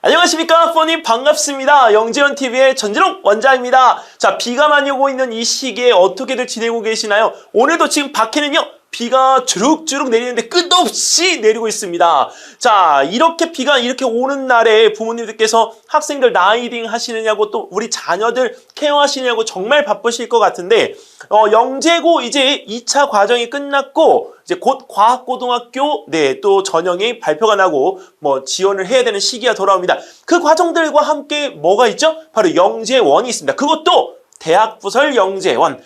안녕하십니까, 포님 반갑습니다. 영재현TV의 전진홍 원장입니다. 자, 비가 많이 오고 있는 이 시기에 어떻게들 지내고 계시나요? 오늘도 지금 밖에는요, 비가 주룩주룩 내리는데 끝없이 내리고 있습니다. 자, 이렇게 비가 이렇게 오는 날에 부모님들께서 학생들 라이딩 하시느냐고 또 우리 자녀들 케어하시느냐고 정말 바쁘실 것 같은데 영재고 이제 2차 과정이 끝났고 이제 곧 과학고등학교 또 전형이 발표가 나고 지원을 해야 되는 시기가 돌아옵니다. 그 과정들과 함께 뭐가 있죠? 바로 영재원이 있습니다. 그것도 대학부설 영재원.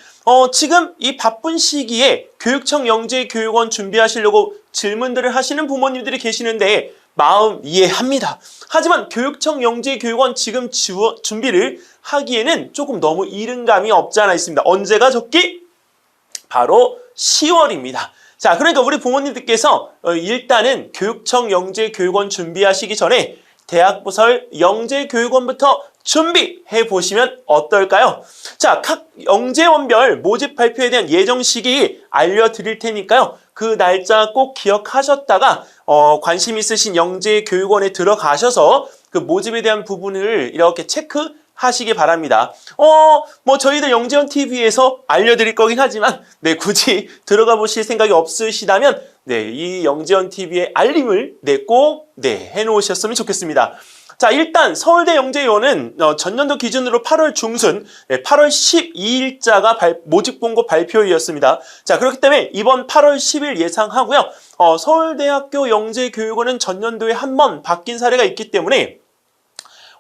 지금 이 바쁜 시기에 교육청 영재교육원 준비하시려고 질문들을 하시는 부모님들이 계시는데 마음 이해합니다. 하지만 교육청 영재교육원 지금 준비를 하기에는 조금 너무 이른 감이 없지 않아 있습니다. 언제가 적기? 바로 10월입니다. 자, 그러니까 우리 부모님들께서 일단은 교육청 영재교육원 준비하시기 전에 대학부설 영재교육원부터 준비해 보시면 어떨까요? 자, 각 영재원별 모집 발표에 대한 예정 시기 알려드릴 테니까요. 그 날짜 꼭 기억하셨다가 관심 있으신 영재교육원에 들어가셔서 그 모집에 대한 부분을 이렇게 체크하시기 바랍니다. 저희들 영재원TV에서 알려드릴 거긴 하지만 굳이 들어가 보실 생각이 없으시다면 이 영재원TV의 알림을 꼭 해놓으셨으면 좋겠습니다. 자, 일단 서울대 영재위원은 전년도 기준으로 8월 중순 8월 12일자가 모집 공고 발표일이었습니다. 자, 그렇기 때문에 이번 8월 10일 예상하고요. 서울대학교 영재교육원은 전년도에 한 번 바뀐 사례가 있기 때문에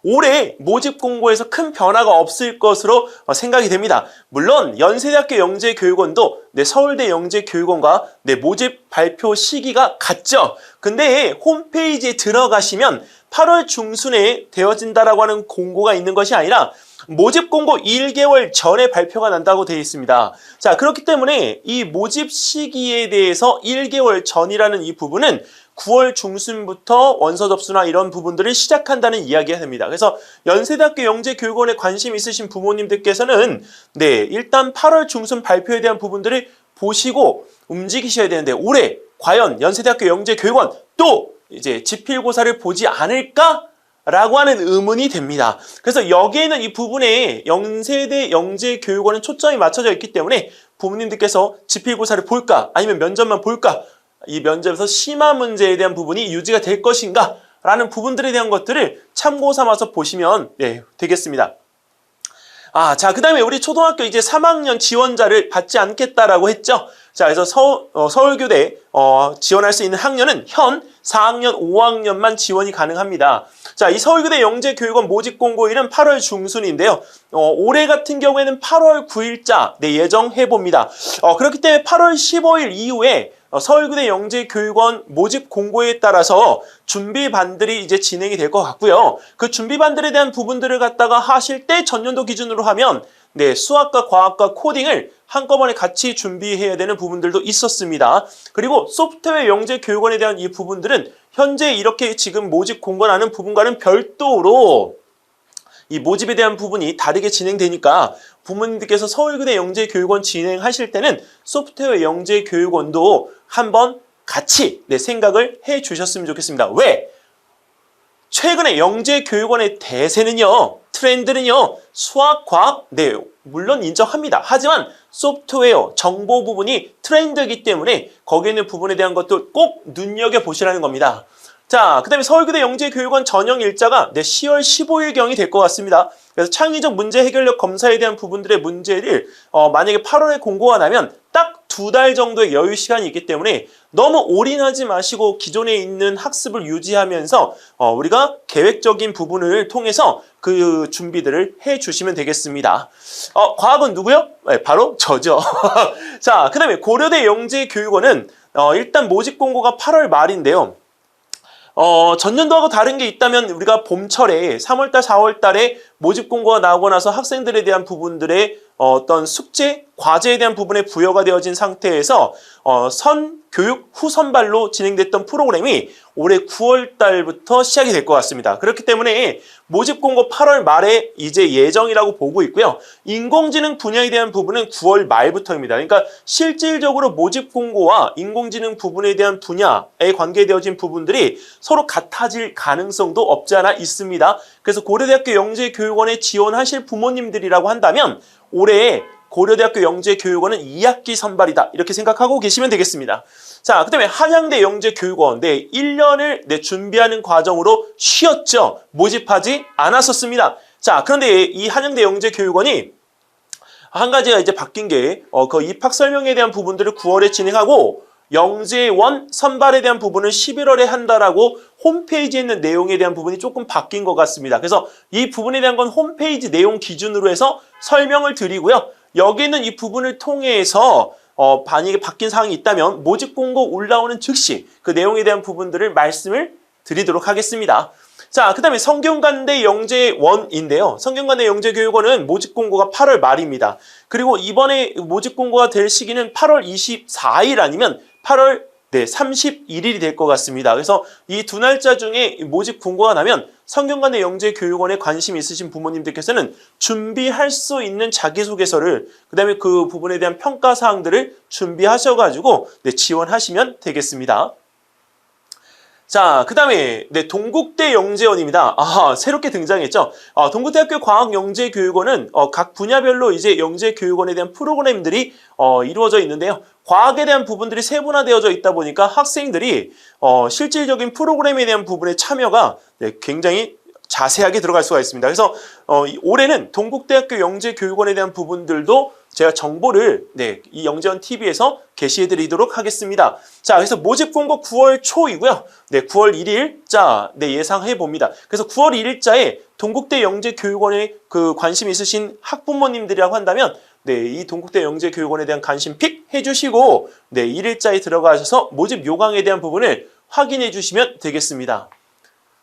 올해 모집 공고에서 큰 변화가 없을 것으로 생각이 됩니다. 물론 연세대학교 영재교육원도 서울대 영재교육원과 모집 발표 시기가 같죠. 근데 홈페이지에 들어가시면 8월 중순에 되어진다라고 하는 공고가 있는 것이 아니라 모집 공고 1개월 전에 발표가 난다고 되어 있습니다. 자, 그렇기 때문에 이 모집 시기에 대해서 1개월 전이라는 이 부분은 9월 중순부터 원서 접수나 이런 부분들을 시작한다는 이야기가 됩니다. 그래서 연세대학교 영재교육원에 관심 있으신 부모님들께서는 일단 8월 중순 발표에 대한 부분들을 보시고 움직이셔야 되는데 올해 과연 연세대학교 영재교육원 또 이제 지필고사를 보지 않을까? 라고 하는 의문이 됩니다. 그래서 여기에는 이 부분에 연세대 영재교육원은 초점이 맞춰져 있기 때문에 부모님들께서 지필고사를 볼까? 아니면 면접만 볼까? 이 면접에서 심화 문제에 대한 부분이 유지가 될 것인가? 라는 부분들에 대한 것들을 참고 삼아서 보시면 되겠습니다. 자, 그 다음에 우리 초등학교 이제 3학년 지원자를 받지 않겠다라고 했죠. 자, 그래서 서울교대 지원할 수 있는 학년은 현 4학년, 5학년만 지원이 가능합니다. 자, 이 서울교대 영재교육원 모집 공고일은 8월 중순인데요. 올해 같은 경우에는 8월 9일자 예정해 봅니다. 그렇기 때문에 8월 15일 이후에 서울교대 영재교육원 모집 공고에 따라서 준비반들이 이제 진행이 될 것 같고요. 그 준비반들에 대한 부분들을 갖다가 하실 때 전년도 기준으로 하면 수학과 과학과 코딩을 한꺼번에 같이 준비해야 되는 부분들도 있었습니다. 그리고 소프트웨어 영재교육원에 대한 이 부분들은 현재 이렇게 지금 모집 공고하는 부분과는 별도로 이 모집에 대한 부분이 다르게 진행되니까 부모님들께서 서울교대 영재교육원 진행하실 때는 소프트웨어 영재교육원도 한번 같이 생각을 해 주셨으면 좋겠습니다. 왜? 최근에 영재교육원의 대세는요, 트렌드는요, 수학, 과학, 물론 인정합니다. 하지만 소프트웨어, 정보 부분이 트렌드이기 때문에 거기에 있는 부분에 대한 것도 꼭 눈여겨보시라는 겁니다. 자, 그 다음에 서울교대 영재교육원 전형 일자가 10월 15일경이 될 것 같습니다. 그래서 창의적 문제 해결력 검사에 대한 부분들의 문제를 만약에 8월에 공고가 나면 딱 2달 정도의 여유 시간이 있기 때문에 너무 올인하지 마시고 기존에 있는 학습을 유지하면서 우리가 계획적인 부분을 통해서 그 준비들을 해주시면 되겠습니다. 과학은 누구요? 바로 저죠. 자, 그 다음에 고려대 영재교육원은 일단 모집 공고가 8월 말인데요. 전년도하고 다른 게 있다면 우리가 봄철에 3월달, 4월달에 모집 공고가 나오고 나서 학생들에 대한 부분들의 어떤 숙제, 과제에 대한 부분에 부여가 되어진 상태에서 교육 후선발로 진행됐던 프로그램이 올해 9월 달부터 시작이 될 것 같습니다. 그렇기 때문에 모집 공고 8월 말에 이제 예정이라고 보고 있고요. 인공지능 분야에 대한 부분은 9월 말부터입니다. 그러니까 실질적으로 모집 공고와 인공지능 부분에 대한 분야에 관계되어진 부분들이 서로 같아질 가능성도 없지 않아 있습니다. 그래서 고려대학교 영재교육원에 지원하실 부모님들이라고 한다면 올해 고려대학교 영재교육원은 2학기 선발이다. 이렇게 생각하고 계시면 되겠습니다. 자, 그 다음에 한양대 영재교육원. 1년을 준비하는 과정으로 쉬었죠. 모집하지 않았었습니다. 자, 그런데 이 한양대 영재교육원이 한 가지가 이제 바뀐 게, 그 입학 설명에 대한 부분들을 9월에 진행하고, 영재원 선발에 대한 부분은 11월에 한다라고 홈페이지에 있는 내용에 대한 부분이 조금 바뀐 것 같습니다. 그래서 이 부분에 대한 건 홈페이지 내용 기준으로 해서 설명을 드리고요. 여기는 이 부분을 통해서 만약에 바뀐 사항이 있다면 모집 공고 올라오는 즉시 그 내용에 대한 부분들을 말씀을 드리도록 하겠습니다. 자, 그 다음에 성균관대 영재원인데요. 성균관대 영재교육원은 모집 공고가 8월 말입니다. 그리고 이번에 모집 공고가 될 시기는 8월 24일 아니면 8월 31일이 될 것 같습니다. 그래서 이 두 날짜 중에 모집 공고가 나면 성균관대 영재교육원에 관심 있으신 부모님들께서는 준비할 수 있는 자기소개서를 그다음에 그 부분에 대한 평가사항들을 준비하셔가지고 지원하시면 되겠습니다. 자, 그 다음에 동국대 영재원입니다. 새롭게 등장했죠. 동국대학교 과학영재교육원은 각 분야별로 이제 영재교육원에 대한 프로그램들이 이루어져 있는데요. 과학에 대한 부분들이 세분화되어져 있다 보니까 학생들이 실질적인 프로그램에 대한 부분의 참여가 굉장히 자세하게 들어갈 수가 있습니다. 그래서 올해는 동국대학교 영재교육원에 대한 부분들도 제가 정보를 이 영재원 TV에서 게시해드리도록 하겠습니다. 자, 그래서 모집 공고 9월 초이고요. 9월 1일자 예상해 봅니다. 그래서 9월 1일자에 동국대 영재교육원에 그 관심 있으신 학부모님들이라고 한다면 이 동국대 영재교육원에 대한 관심 픽 해주시고 1일자에 들어가셔서 모집 요강에 대한 부분을 확인해 주시면 되겠습니다.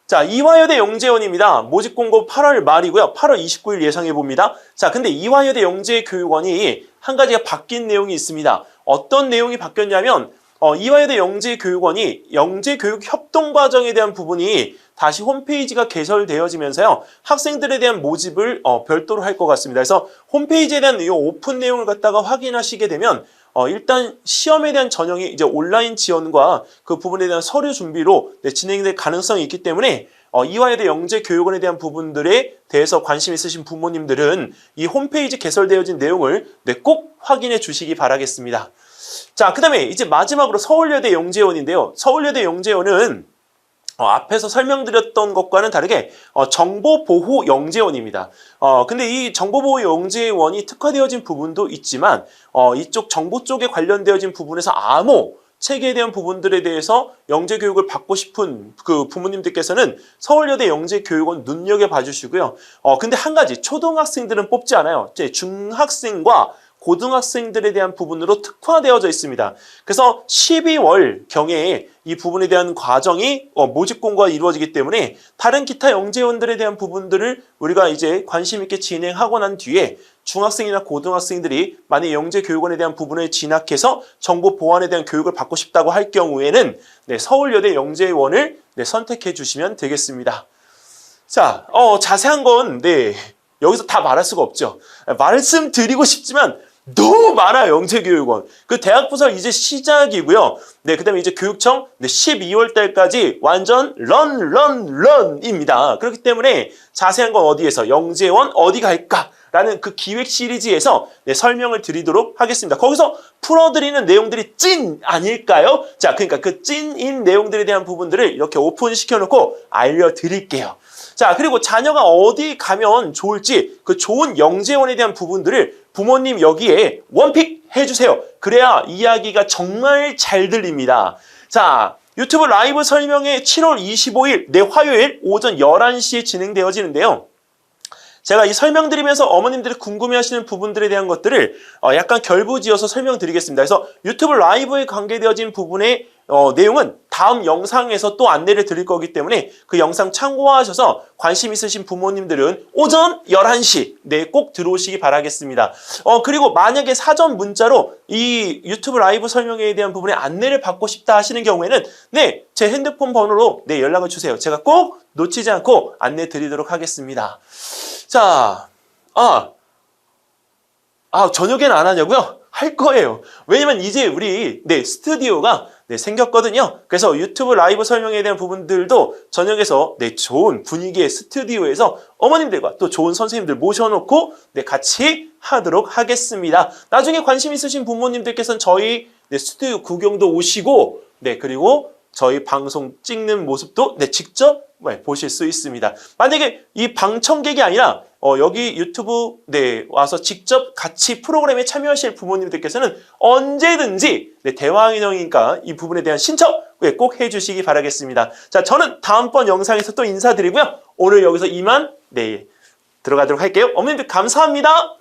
자, 이화여대 영재원입니다. 모집 공고 8월 말이고요. 8월 29일 예상해 봅니다. 자, 근데 이화여대 영재교육원이 한 가지가 바뀐 내용이 있습니다. 어떤 내용이 바뀌었냐면 이화여대 영재교육원이 영재교육 협동과정에 대한 부분이 다시 홈페이지가 개설되어지면서요. 학생들에 대한 모집을 별도로 할 것 같습니다. 그래서 홈페이지에 대한 이 오픈 내용을 갖다가 확인하시게 되면 일단 시험에 대한 전형이 이제 온라인 지원과 그 부분에 대한 서류 준비로 진행될 가능성이 있기 때문에 이화여대 영재교육원에 대한 부분들에 대해서 관심 있으신 부모님들은 이 홈페이지 개설되어진 내용을 꼭 확인해 주시기 바라겠습니다. 자, 그 다음에 이제 마지막으로 서울여대 영재원인데요. 서울여대 영재원은 앞에서 설명드렸던 것과는 다르게 정보보호 영재원입니다. 근데 이 정보보호 영재원이 특화되어진 부분도 있지만 이쪽 정보 쪽에 관련되어진 부분에서 암호 체계에 대한 부분들에 대해서 영재교육을 받고 싶은 그 부모님들께서는 서울여대 영재교육원 눈여겨봐 주시고요. 근데 한 가지 초등학생들은 뽑지 않아요. 이제 중학생과 고등학생들에 대한 부분으로 특화되어져 있습니다. 그래서 12월 경에 이 부분에 대한 과정이 모집 공고가 이루어지기 때문에 다른 기타 영재원들에 대한 부분들을 우리가 이제 관심 있게 진행하고 난 뒤에 중학생이나 고등학생들이 만약 영재교육원에 대한 부분에 진학해서 정보 보안에 대한 교육을 받고 싶다고 할 경우에는 서울여대 영재원을 선택해 주시면 되겠습니다. 자, 자세한 건 여기서 다 말할 수가 없죠. 말씀드리고 싶지만 너무 많아요, 영재교육원. 그 대학부설 이제 시작이고요. 그 다음에 이제 교육청 12월 달까지 완전 런입니다. 그렇기 때문에 자세한 건 어디에서 영재원 어디 갈까? 라는 그 기획 시리즈에서 설명을 드리도록 하겠습니다. 거기서 풀어드리는 내용들이 찐 아닐까요? 자, 그러니까 그 찐인 내용들에 대한 부분들을 이렇게 오픈시켜놓고 알려드릴게요. 자, 그리고 자녀가 어디 가면 좋을지 그 좋은 영재원에 대한 부분들을 부모님 여기에 원픽 해주세요. 그래야 이야기가 정말 잘 들립니다. 자, 유튜브 라이브 설명회 7월 25일 화요일 오전 11시에 진행되어지는데요. 제가 이 설명드리면서 어머님들이 궁금해하시는 부분들에 대한 것들을 약간 결부지어서 설명드리겠습니다. 그래서 유튜브 라이브에 관계되어진 부분의 내용은 다음 영상에서 또 안내를 드릴 거기 때문에 그 영상 참고하셔서 관심 있으신 부모님들은 오전 11시 꼭 들어오시기 바라겠습니다. 그리고 만약에 사전 문자로 이 유튜브 라이브 설명에 대한 부분에 안내를 받고 싶다 하시는 경우에는 제 핸드폰 번호로 연락을 주세요. 제가 꼭 놓치지 않고 안내 드리도록 하겠습니다. 자, 저녁에는 안 하냐고요? 할 거예요. 왜냐면 이제 우리 스튜디오가 생겼거든요. 그래서 유튜브 라이브 설명에 대한 부분들도 저녁에서 좋은 분위기의 스튜디오에서 어머님들과 또 좋은 선생님들 모셔놓고 같이 하도록 하겠습니다. 나중에 관심 있으신 부모님들께서는 저희 스튜디오 구경도 오시고 그리고 저희 방송 찍는 모습도 직접 보실 수 있습니다. 만약에 이 방청객이 아니라 여기 유튜브 와서 직접 같이 프로그램에 참여하실 부모님들께서는 언제든지 대왕인형이니까 이 부분에 대한 신청 꼭 해주시기 바라겠습니다. 자, 저는 다음번 영상에서 또 인사드리고요. 오늘 여기서 이만 들어가도록 할게요. 어머님들 감사합니다.